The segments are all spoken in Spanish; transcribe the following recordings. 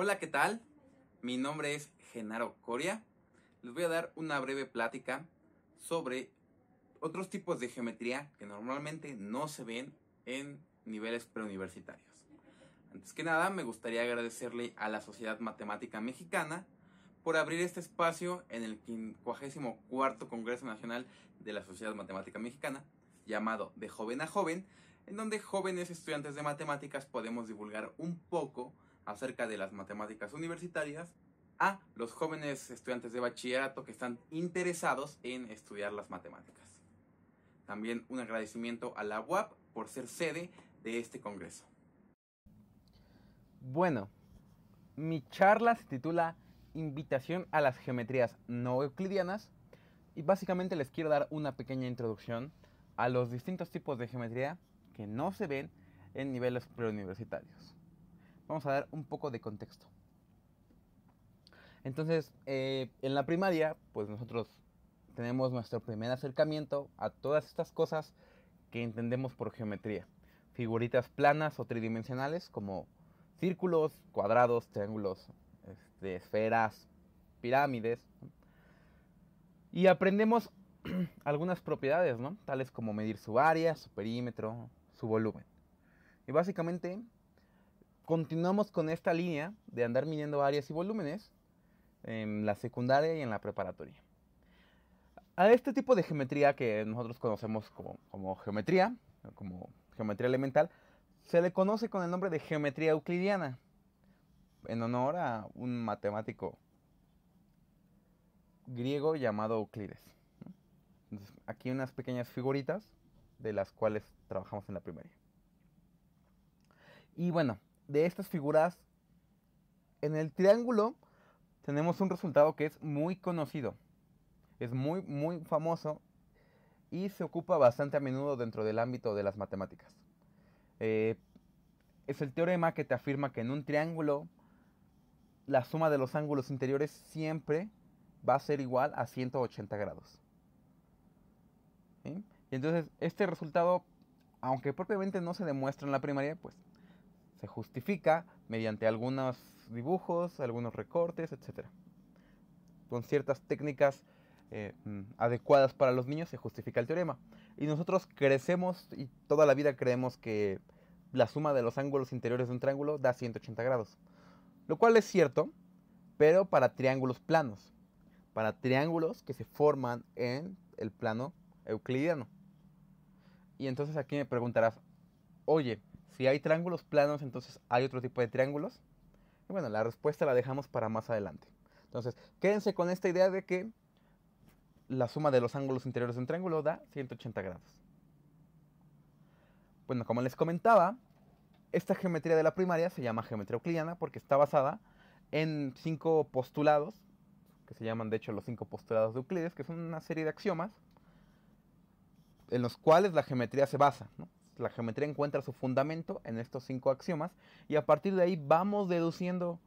Hola, ¿qué tal? Mi nombre es Genaro Coria. Les voy a dar una breve plática sobre otros tipos de geometría que normalmente no se ven en niveles preuniversitarios. Antes que nada, me gustaría agradecerle a la Sociedad Matemática Mexicana por abrir este espacio en el 54º Congreso Nacional de la Sociedad Matemática Mexicana, llamado De Joven a Joven, en donde jóvenes estudiantes de matemáticas podemos divulgar un poco acerca de las matemáticas universitarias a los jóvenes estudiantes de bachillerato que están interesados en estudiar las matemáticas. También un agradecimiento a la UAP por ser sede de este congreso. Bueno, mi charla se titula Invitación a las geometrías no euclidianas y básicamente les quiero dar una pequeña introducción a los distintos tipos de geometría que no se ven en niveles preuniversitarios. Vamos a dar un poco de contexto. Entonces, en la primaria, pues nosotros tenemos nuestro primer acercamiento a todas estas cosas que entendemos por geometría. Figuritas planas o tridimensionales como círculos, cuadrados, triángulos, esferas, pirámides. Y aprendemos algunas propiedades, ¿no? Tales como medir su área, su perímetro, su volumen. Y básicamente continuamos con esta línea de andar midiendo áreas y volúmenes en la secundaria y en la preparatoria. A este tipo de geometría que nosotros conocemos como geometría elemental, se le conoce con el nombre de geometría euclidiana, en honor a un matemático griego llamado Euclides. Entonces, aquí unas pequeñas figuritas de las cuales trabajamos en la primaria. Y bueno, de estas figuras, en el triángulo tenemos un resultado que es muy conocido. Es muy famoso y se ocupa bastante a menudo dentro del ámbito de las matemáticas. Es el teorema que te afirma que en un triángulo la suma de los ángulos interiores siempre va a ser igual a 180 grados. ¿Sí? Y entonces este resultado, aunque propiamente no se demuestra en la primaria, pues se justifica mediante algunos dibujos, algunos recortes, etc. Con ciertas técnicas adecuadas para los niños se justifica el teorema. Y nosotros crecemos y toda la vida creemos que la suma de los ángulos interiores de un triángulo da 180 grados. Lo cual es cierto, pero para triángulos planos. Para triángulos que se forman en el plano euclidiano. Y entonces aquí me preguntarás, oye, si hay triángulos planos, entonces ¿hay otro tipo de triángulos? Y bueno, la respuesta la dejamos para más adelante. Entonces, quédense con esta idea de que la suma de los ángulos interiores de un triángulo da 180 grados. Bueno, como les comentaba, esta geometría de la primaria se llama geometría euclidiana porque está basada en 5 postulados, que se llaman de hecho los 5 postulados de Euclides, que son una serie de axiomas en los cuales la geometría se basa, ¿no? La geometría encuentra su fundamento en estos 5 axiomas y a partir de ahí vamos deduciendo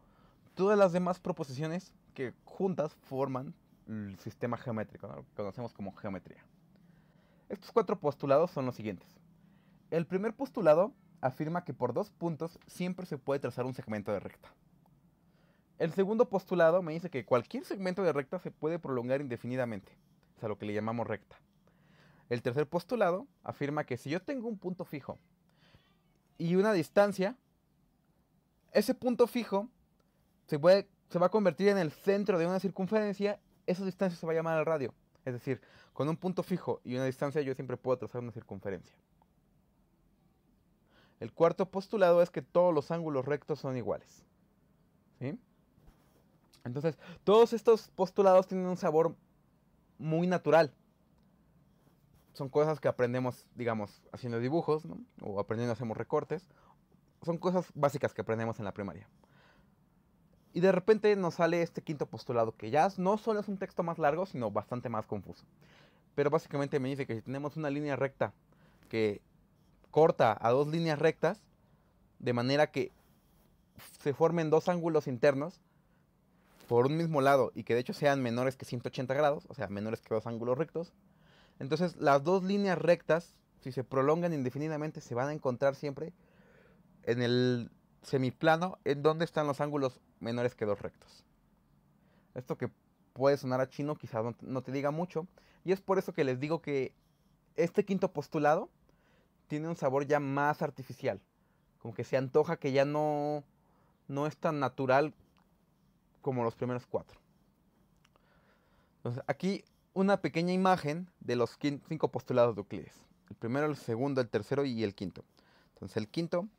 todas las demás proposiciones que juntas forman el sistema geométrico, ¿no? Lo que conocemos como geometría. Estos 4 postulados son los siguientes. El primer postulado afirma que por 2 puntos siempre se puede trazar un segmento de recta. El segundo postulado me dice que cualquier segmento de recta se puede prolongar indefinidamente, es a lo que le llamamos recta. El tercer postulado afirma que si yo tengo un punto fijo y una distancia, ese punto fijo se va a convertir en el centro de una circunferencia, esa distancia se va a llamar el radio. Es decir, con un punto fijo y una distancia yo siempre puedo trazar una circunferencia. El cuarto postulado es que todos los ángulos rectos son iguales. ¿Sí? Entonces, todos estos postulados tienen un sabor muy natural. Son cosas que aprendemos, digamos, haciendo dibujos, ¿no? O aprendiendo hacemos recortes. Son cosas básicas que aprendemos en la primaria. Y de repente nos sale este quinto postulado, que ya no solo es un texto más largo, sino bastante más confuso. Pero básicamente me dice que si tenemos una línea recta que corta a 2 líneas rectas, de manera que se formen 2 ángulos internos por un mismo lado y que de hecho sean menores que 180 grados, o sea, menores que 2 ángulos rectos, entonces las 2 líneas rectas, si se prolongan indefinidamente, se van a encontrar siempre en el semiplano en donde están los ángulos menores que dos rectos. Esto que puede sonar a chino quizás no te diga mucho, y es por eso que les digo que este quinto postulado tiene un sabor ya más artificial, como que se antoja que ya no es tan natural como los primeros cuatro. Entonces, aquí una pequeña imagen de los 5 postulados de Euclides. El primero, el segundo, el tercero y el quinto. Entonces, el quinto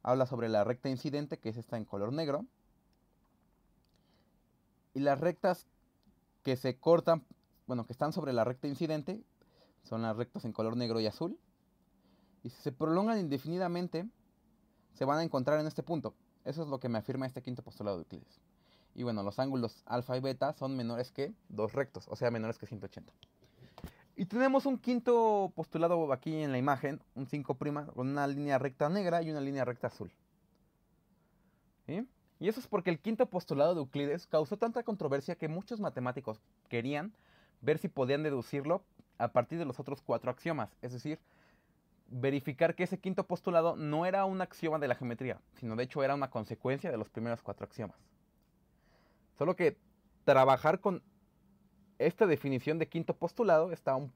habla sobre la recta incidente, que es esta en color negro. Y las rectas que se cortan, bueno, que están sobre la recta incidente, son las rectas en color negro y azul. Y si se prolongan indefinidamente, se van a encontrar en este punto. Eso es lo que me afirma este quinto postulado de Euclides. Y bueno, los ángulos alfa y beta son menores que dos rectos, o sea, menores que 180. Y tenemos un quinto postulado aquí en la imagen, un 5' con una línea recta negra y una línea recta azul. ¿Sí? Y eso es porque el quinto postulado de Euclides causó tanta controversia que muchos matemáticos querían ver si podían deducirlo a partir de los otros 4 axiomas. Es decir, verificar que ese quinto postulado no era un axioma de la geometría, sino de hecho era una consecuencia de los primeros 4 axiomas. Solo que trabajar con esta definición de quinto postulado está un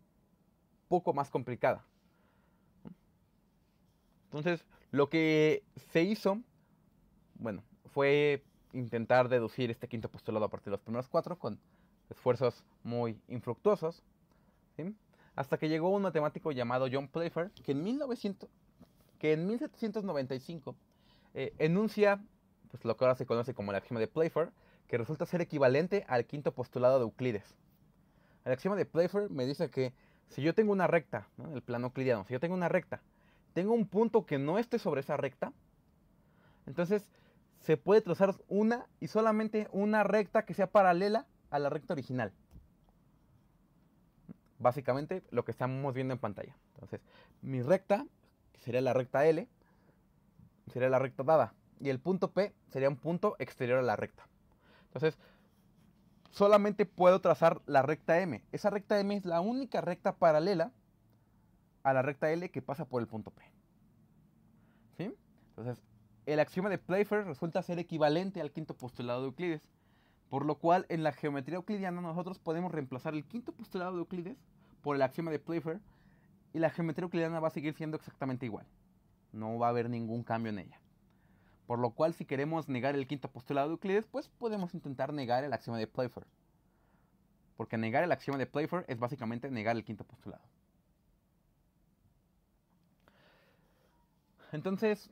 poco más complicada. Entonces, lo que se hizo, bueno, fue intentar deducir este quinto postulado a partir de los primeros 4 con esfuerzos muy infructuosos, ¿sí? Hasta que llegó un matemático llamado John Playfair, que en 1795 enuncia pues, lo que ahora se conoce como el axioma de Playfair, que resulta ser equivalente al quinto postulado de Euclides. El axioma de Playfair me dice que si yo tengo una recta, ¿no? El plano euclidiano, si yo tengo una recta, tengo un punto que no esté sobre esa recta, entonces se puede trazar una y solamente una recta que sea paralela a la recta original. Básicamente lo que estamos viendo en pantalla. Entonces, mi recta, que sería la recta L, sería la recta dada. Y el punto P sería un punto exterior a la recta. Entonces, solamente puedo trazar la recta M. Esa recta M es la única recta paralela a la recta L que pasa por el punto P. ¿Sí? Entonces, el axioma de Playfair resulta ser equivalente al quinto postulado de Euclides, por lo cual en la geometría euclidiana nosotros podemos reemplazar el quinto postulado de Euclides por el axioma de Playfair y la geometría euclidiana va a seguir siendo exactamente igual. No va a haber ningún cambio en ella. Por lo cual, si queremos negar el quinto postulado de Euclides, pues podemos intentar negar el axioma de Playfair. Porque negar el axioma de Playfair es básicamente negar el quinto postulado. Entonces,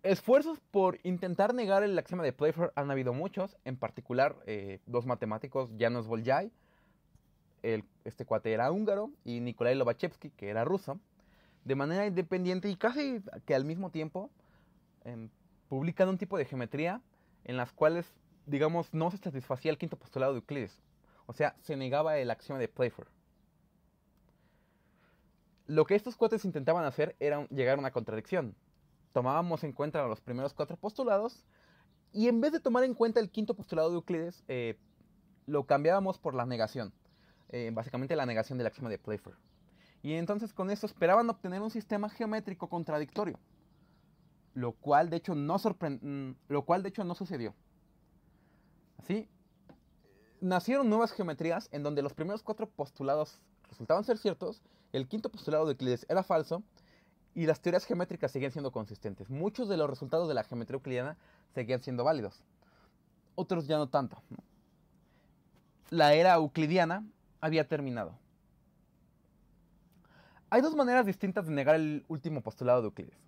esfuerzos por intentar negar el axioma de Playfair han habido muchos. En particular, dos matemáticos, János Bolyai, este cuate era húngaro, y Nikolai Lobachevsky, que era ruso. De manera independiente y casi que al mismo tiempo, publican un tipo de geometría en las cuales, digamos, no se satisfacía el quinto postulado de Euclides. O sea, se negaba el axioma de Playfair. Lo que estos cuates intentaban hacer era llegar a una contradicción. Tomábamos en cuenta los primeros 4 postulados y en vez de tomar en cuenta el quinto postulado de Euclides, lo cambiábamos por la negación. Básicamente la negación del axioma de Playfair. Y entonces con eso esperaban obtener un sistema geométrico contradictorio. Lo cual de hecho no sucedió. Así, nacieron nuevas geometrías en donde los primeros 4 postulados resultaban ser ciertos, el quinto postulado de Euclides era falso y las teorías geométricas seguían siendo consistentes. Muchos de los resultados de la geometría euclidiana seguían siendo válidos. Otros ya no tanto. La era euclidiana había terminado. Hay dos maneras distintas de negar el último postulado de Euclides.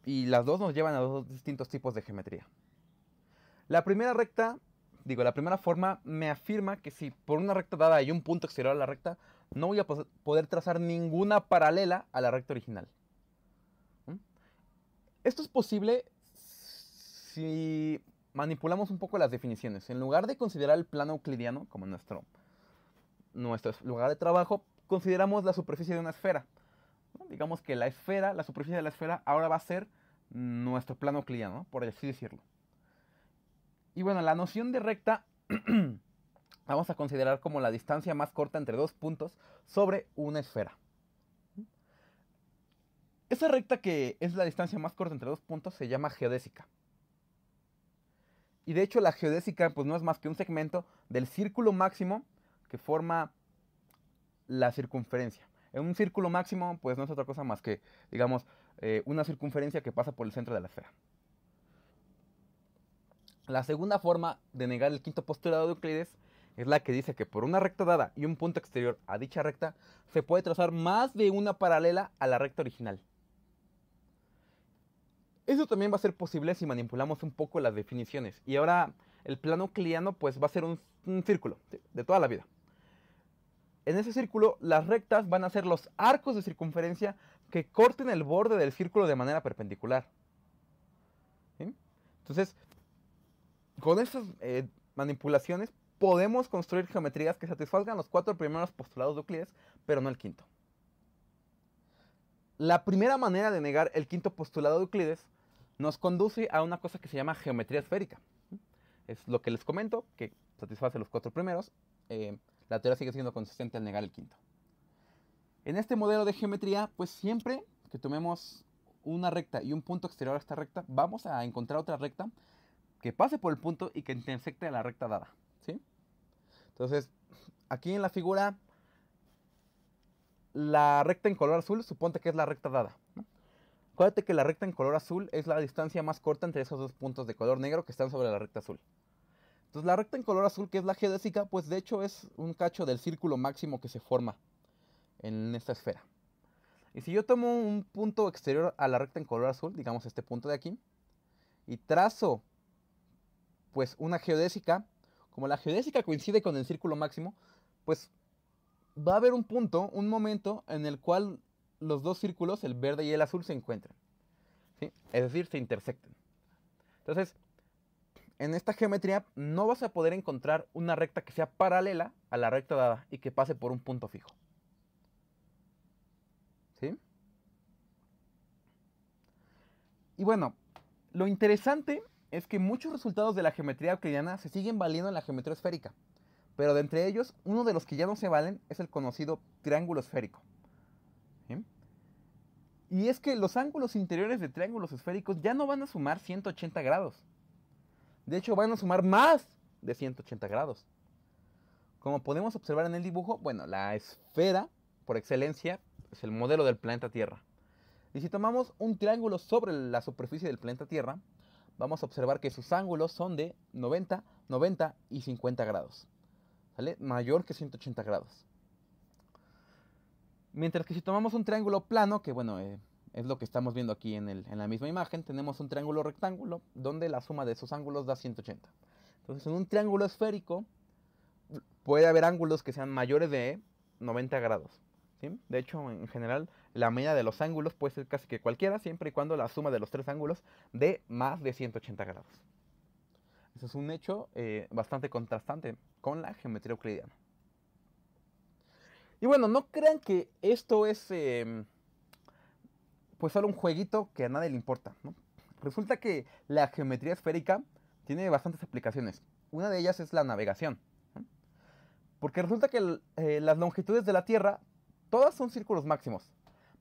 Y las dos nos llevan a dos distintos tipos de geometría. La primera forma me afirma que si por una recta dada hay un punto exterior a la recta, no voy a poder trazar ninguna paralela a la recta original. Esto es posible si manipulamos un poco las definiciones. En lugar de considerar el plano euclidiano como nuestro lugar de trabajo, consideramos la superficie de una esfera. Digamos que la superficie de la esfera ahora va a ser nuestro plano euclidiano, ¿no? Por así decirlo. Y bueno, la noción de recta vamos a considerar como la distancia más corta entre dos puntos sobre una esfera. Esa recta que es la distancia más corta entre dos puntos se llama geodésica. Y de hecho la geodésica pues no es más que un segmento del círculo máximo que forma la circunferencia. En un círculo máximo pues no es otra cosa más que, digamos, una circunferencia que pasa por el centro de la esfera. La segunda forma de negar el quinto postulado de Euclides es la que dice que por una recta dada y un punto exterior a dicha recta se puede trazar más de una paralela a la recta original. Eso también va a ser posible si manipulamos un poco las definiciones. Y ahora el plano euclidiano pues va a ser un círculo, ¿sí?, de toda la vida. En ese círculo las rectas van a ser los arcos de circunferencia que corten el borde del círculo de manera perpendicular. ¿Sí? Entonces, con estas manipulaciones podemos construir geometrías que satisfagan los 4 primeros postulados de Euclides, pero no el quinto. La primera manera de negar el quinto postulado de Euclides nos conduce a una cosa que se llama geometría esférica. Es lo que les comento, que satisface los 4 primeros. La teoría sigue siendo consistente al negar el quinto. En este modelo de geometría, pues siempre que tomemos una recta y un punto exterior a esta recta, vamos a encontrar otra recta que pase por el punto y que intersecte a la recta dada, ¿sí? Entonces, aquí en la figura, la recta en color azul, suponte que es la recta dada, ¿no? Acuérdate que la recta en color azul es la distancia más corta entre esos dos puntos de color negro que están sobre la recta azul. Entonces la recta en color azul, que es la geodésica, pues de hecho es un cacho del círculo máximo que se forma en esta esfera. Y si yo tomo un punto exterior a la recta en color azul, digamos este punto de aquí, y trazo pues una geodésica, como la geodésica coincide con el círculo máximo, pues va a haber un punto, un momento en el cual los dos círculos, el verde y el azul, se encuentran, ¿sí? Es decir, se intersectan. Entonces, en esta geometría no vas a poder encontrar una recta que sea paralela a la recta dada y que pase por un punto fijo, ¿sí? Y bueno, lo interesante es que muchos resultados de la geometría euclidiana se siguen valiendo en la geometría esférica, pero de entre ellos, uno de los que ya no se valen es el conocido triángulo esférico, ¿sí? Y es que los ángulos interiores de triángulos esféricos ya no van a sumar 180 grados. De hecho, van a sumar más de 180 grados. Como podemos observar en el dibujo, bueno, la esfera, por excelencia, es el modelo del planeta Tierra. Y si tomamos un triángulo sobre la superficie del planeta Tierra, vamos a observar que sus ángulos son de 90, 90 y 50 grados. ¿Sale? Mayor que 180 grados. Mientras que si tomamos un triángulo plano, que bueno, es lo que estamos viendo aquí en la misma imagen, tenemos un triángulo rectángulo donde la suma de esos ángulos da 180. Entonces en un triángulo esférico puede haber ángulos que sean mayores de 90 grados. ¿Sí? De hecho, en general, la media de los ángulos puede ser casi que cualquiera, siempre y cuando la suma de los 3 ángulos dé más de 180 grados. Eso es un hecho bastante contrastante con la geometría euclidiana. Y bueno, no crean que esto es pues solo un jueguito que a nadie le importa, ¿no? Resulta que la geometría esférica tiene bastantes aplicaciones. Una de ellas es la navegación, ¿no? Porque resulta que las longitudes de la Tierra todas son círculos máximos,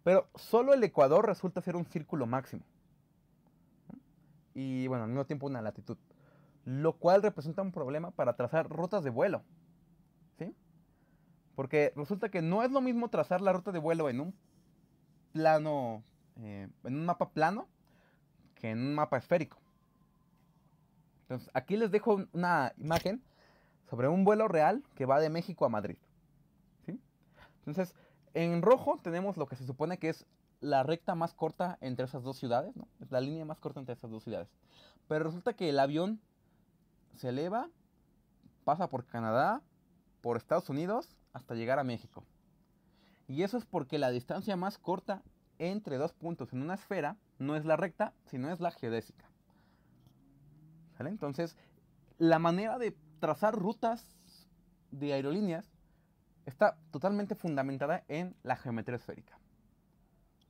pero solo el ecuador resulta ser un círculo máximo, ¿no? Y bueno, al mismo tiempo una latitud, lo cual representa un problema para trazar rutas de vuelo, ¿sí? Porque resulta que no es lo mismo trazar la ruta de vuelo en un plano, en un mapa plano, que en un mapa esférico. Entonces, aquí les dejo una imagen sobre un vuelo real que va de México a Madrid, ¿sí? Entonces, en rojo tenemos lo que se supone que es la recta más corta entre esas dos ciudades, ¿no? Es la línea más corta entre esas dos ciudades. Pero resulta que el avión se eleva, pasa por Canadá, por Estados Unidos, hasta llegar a México. Y eso es porque la distancia más corta entre dos puntos en una esfera no es la recta, sino es la geodésica. ¿Sale? Entonces, la manera de trazar rutas de aerolíneas está totalmente fundamentada en la geometría esférica.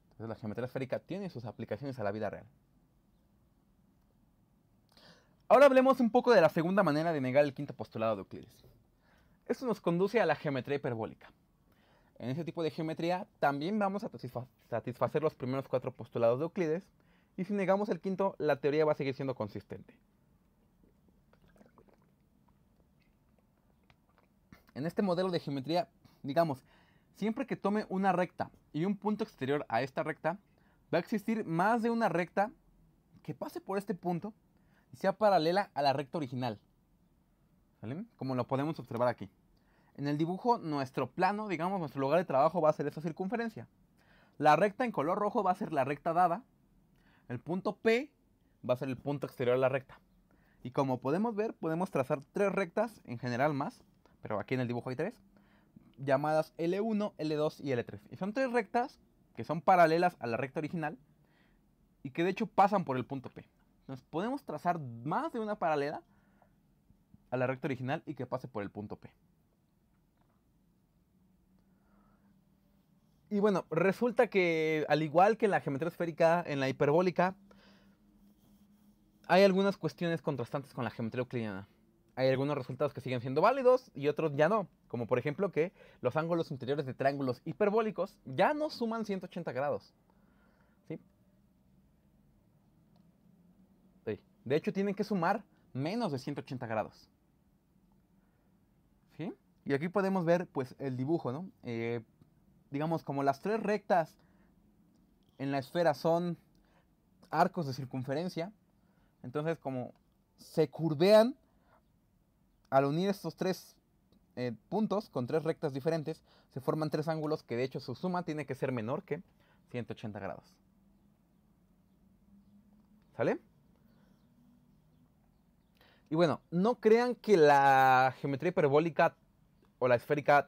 Entonces, la geometría esférica tiene sus aplicaciones a la vida real. Ahora hablemos un poco de la segunda manera de negar el quinto postulado de Euclides. Esto nos conduce a la geometría hiperbólica. en ese tipo de geometría también vamos a satisfacer los primeros 4 postulados de Euclides, y si negamos el quinto, la teoría va a seguir siendo consistente. En este modelo de geometría, digamos, siempre que tome una recta y un punto exterior a esta recta, va a existir más de una recta que pase por este punto y sea paralela a la recta original, ¿vale? Como lo podemos observar aquí. En el dibujo, nuestro plano, digamos, nuestro lugar de trabajo va a ser esta circunferencia. La recta en color rojo va a ser la recta dada. El punto P va a ser el punto exterior de la recta. Y como podemos ver, podemos trazar 3 rectas, en general más, pero aquí en el dibujo hay 3, llamadas L1, L2 y L3. Y son 3 rectas que son paralelas a la recta original y que de hecho pasan por el punto P. Entonces podemos trazar más de una paralela a la recta original y que pase por el punto P. Y bueno, resulta que al igual que en la geometría esférica, en la hiperbólica, hay algunas cuestiones contrastantes con la geometría euclidiana. Hay algunos resultados que siguen siendo válidos y otros ya no. Como por ejemplo que los ángulos interiores de triángulos hiperbólicos ya no suman 180 grados. ¿Sí? Sí. De hecho, tienen que sumar menos de 180 grados. ¿Sí? Y aquí podemos ver pues el dibujo, ¿no? Digamos, como las 3 rectas en la esfera son arcos de circunferencia, entonces como se curvean al unir estos 3 puntos con 3 rectas diferentes, se forman 3 ángulos que de hecho su suma tiene que ser menor que 180 grados. ¿Sale? Y bueno, no crean que la geometría hiperbólica o la esférica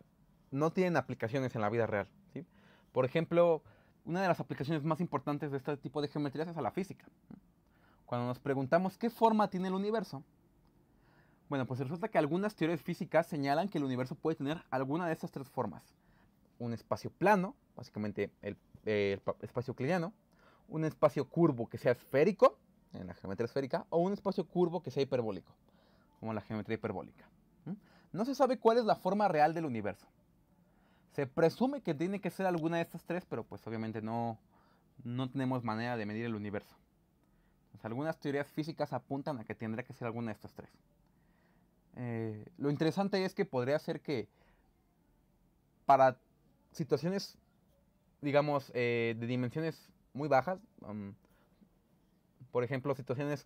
no tienen aplicaciones en la vida real, ¿sí? Por ejemplo, una de las aplicaciones más importantes de este tipo de geometrías es a la física. Cuando nos preguntamos qué forma tiene el universo, bueno, pues resulta que algunas teorías físicas señalan que el universo puede tener alguna de estas 3 formas. Un espacio plano, básicamente el espacio euclidiano, un espacio curvo que sea esférico, en la geometría esférica, o un espacio curvo que sea hiperbólico, como la geometría hiperbólica. No se sabe cuál es la forma real del universo. Se presume que tiene que ser alguna de estas 3, pero pues obviamente no tenemos manera de medir el universo. Entonces, algunas teorías físicas apuntan a que tendría que ser alguna de estas 3. Lo interesante es que podría ser que para situaciones, digamos, de dimensiones muy bajas, por ejemplo, situaciones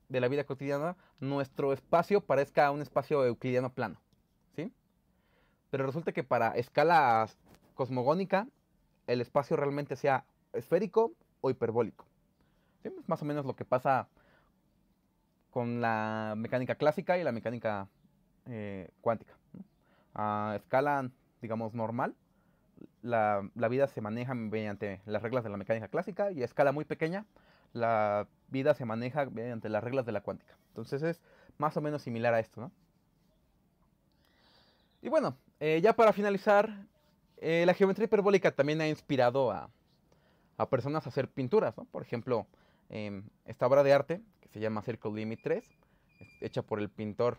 de la vida cotidiana, nuestro espacio parezca un espacio euclidiano plano, ¿sí? Pero resulta que para escala cosmogónica, el espacio realmente sea esférico o hiperbólico. ¿Sí? Es más o menos lo que pasa con la mecánica clásica y la mecánica cuántica, ¿no? A escala, digamos, normal, la vida se maneja mediante las reglas de la mecánica clásica, y a escala muy pequeña, la vida se maneja mediante las reglas de la cuántica. Entonces es más o menos similar a esto, ¿no? Y bueno, ya para finalizar, la geometría hiperbólica también ha inspirado a personas a hacer pinturas, ¿no? Por ejemplo, esta obra de arte, que se llama Circle Limit 3, hecha por el pintor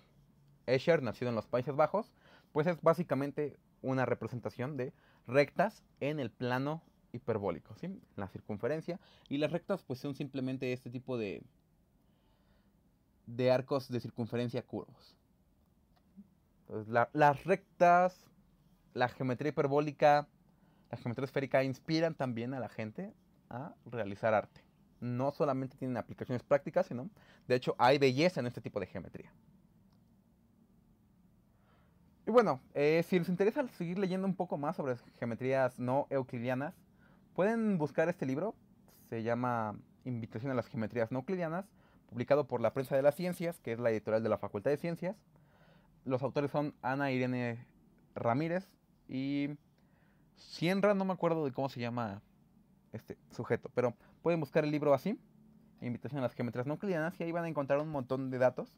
Escher, nacido en los Países Bajos, pues es básicamente una representación de rectas en el plano hiperbólico, ¿sí? La circunferencia. Y las rectas pues son simplemente este tipo de arcos de circunferencia curvos. Entonces, las rectas, la geometría hiperbólica, la geometría esférica inspiran también a la gente a realizar arte. No solamente tienen aplicaciones prácticas, sino, de hecho, hay belleza en este tipo de geometría. Y bueno, si les interesa seguir leyendo un poco más sobre geometrías no euclidianas, pueden buscar este libro. Se llama Invitación a las geometrías no euclidianas, publicado por la Prensa de las Ciencias, que es la editorial de la Facultad de Ciencias. Los autores son Ana Irene Ramírez y Sienra, no me acuerdo de cómo se llama este sujeto, pero pueden buscar el libro así, Invitación a las geometrías no euclidianas, y ahí van a encontrar un montón de datos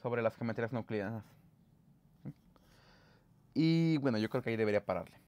sobre las geometrías no euclidianas. Y bueno, yo creo que ahí debería pararle.